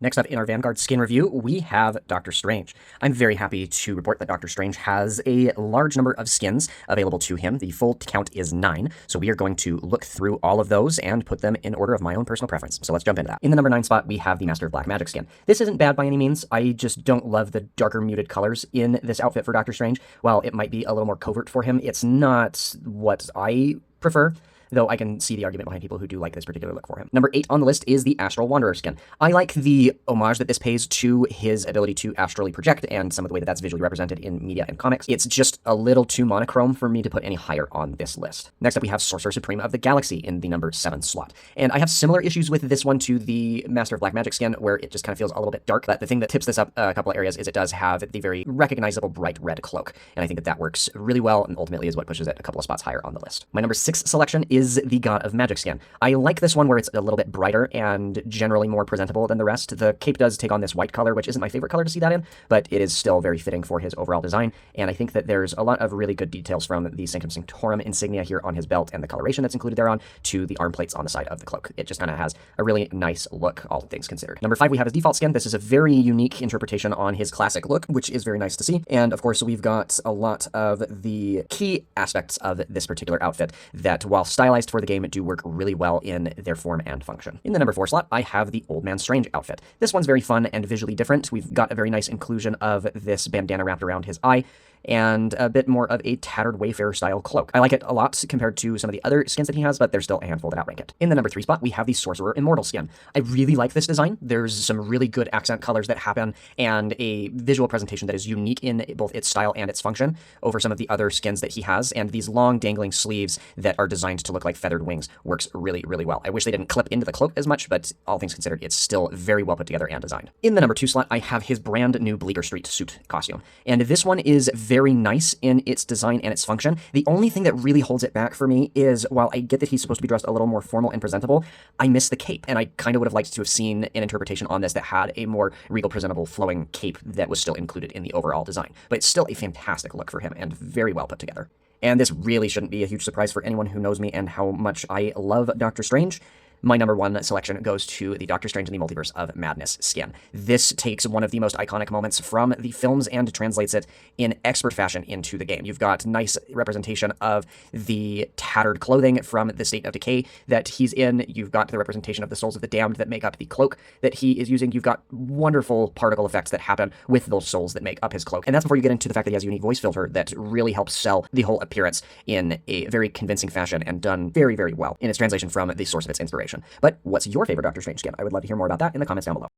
Next up in our Vanguard skin review, we have Doctor Strange. I'm very happy to report that Doctor Strange has a large number of skins available to him. The full count is 9, so we are going to look through all of those and put them in order of my own personal preference. So let's jump into that. In the number 9 spot, we have the Master of Black Magic skin. This isn't bad by any means. I just don't love the darker muted colors in this outfit for Doctor Strange. While it might be a little more covert for him, it's not what I prefer, though I can see the argument behind people who do like this particular look for him. Number 8 on the list is the Astral Wanderer skin. I like the homage that this pays to his ability to astrally project and some of the way that that's visually represented in media and comics. It's just a little too monochrome for me to put any higher on this list. Next up, we have Sorcerer Supreme of the Galaxy in the number 7 slot. And I have similar issues with this one to the Master of Black Magic skin, where it just kind of feels a little bit dark. But the thing that tips this up a couple of areas is it does have the very recognizable bright red cloak. And I think that that works really well and ultimately is what pushes it a couple of spots higher on the list. My number 6 selection is the God of Magic skin. I like this one where it's a little bit brighter and generally more presentable than the rest. The cape does take on this white color, which isn't my favorite color to see that in, but it is still very fitting for his overall design. And I think that there's a lot of really good details from the Sanctum Sanctorum insignia here on his belt and the coloration that's included thereon to the arm plates on the side of the cloak. It just kind of has a really nice look, all things considered. Number 5, we have his default skin. This is a very unique interpretation on his classic look, which is very nice to see. And of course, we've got a lot of the key aspects of this particular outfit that, while stylized for the game, do work really well in their form and function. In the number 4 slot, I have the Old Man Strange outfit. This one's very fun and visually different. We've got a very nice inclusion of this bandana wrapped around his eye, and a bit more of a tattered Wayfarer style cloak. I like it a lot compared to some of the other skins that he has, but there's still a handful that outrank it. In the number 3 spot, we have the Sorcerer Immortal skin. I really like this design. There's some really good accent colors that happen and a visual presentation that is unique in both its style and its function over some of the other skins that he has, and these long dangling sleeves that are designed to look like feathered wings works really, really well. I wish they didn't clip into the cloak as much, but all things considered, it's still very well put together and designed. In the number 2 slot, I have his brand new Bleecker Street suit costume, and this one is very nice in its design and its function. The only thing that really holds it back for me is, while I get that he's supposed to be dressed a little more formal and presentable, I miss the cape, and I kind of would have liked to have seen an interpretation on this that had a more regal, presentable, flowing cape that was still included in the overall design. But it's still a fantastic look for him and very well put together. And this really shouldn't be a huge surprise for anyone who knows me and how much I love Doctor Strange. My number 1 selection goes to the Doctor Strange in the Multiverse of Madness skin. This takes one of the most iconic moments from the films and translates it in expert fashion into the game. You've got nice representation of the tattered clothing from the State of Decay that he's in. You've got the representation of the Souls of the Damned that make up the cloak that he is using. You've got wonderful particle effects that happen with those souls that make up his cloak. And that's before you get into the fact that he has a unique voice filter that really helps sell the whole appearance in a very convincing fashion and done very, very well in its translation from the source of its inspiration. But what's your favorite Doctor Strange skin? I would love to hear more about that in the comments down below.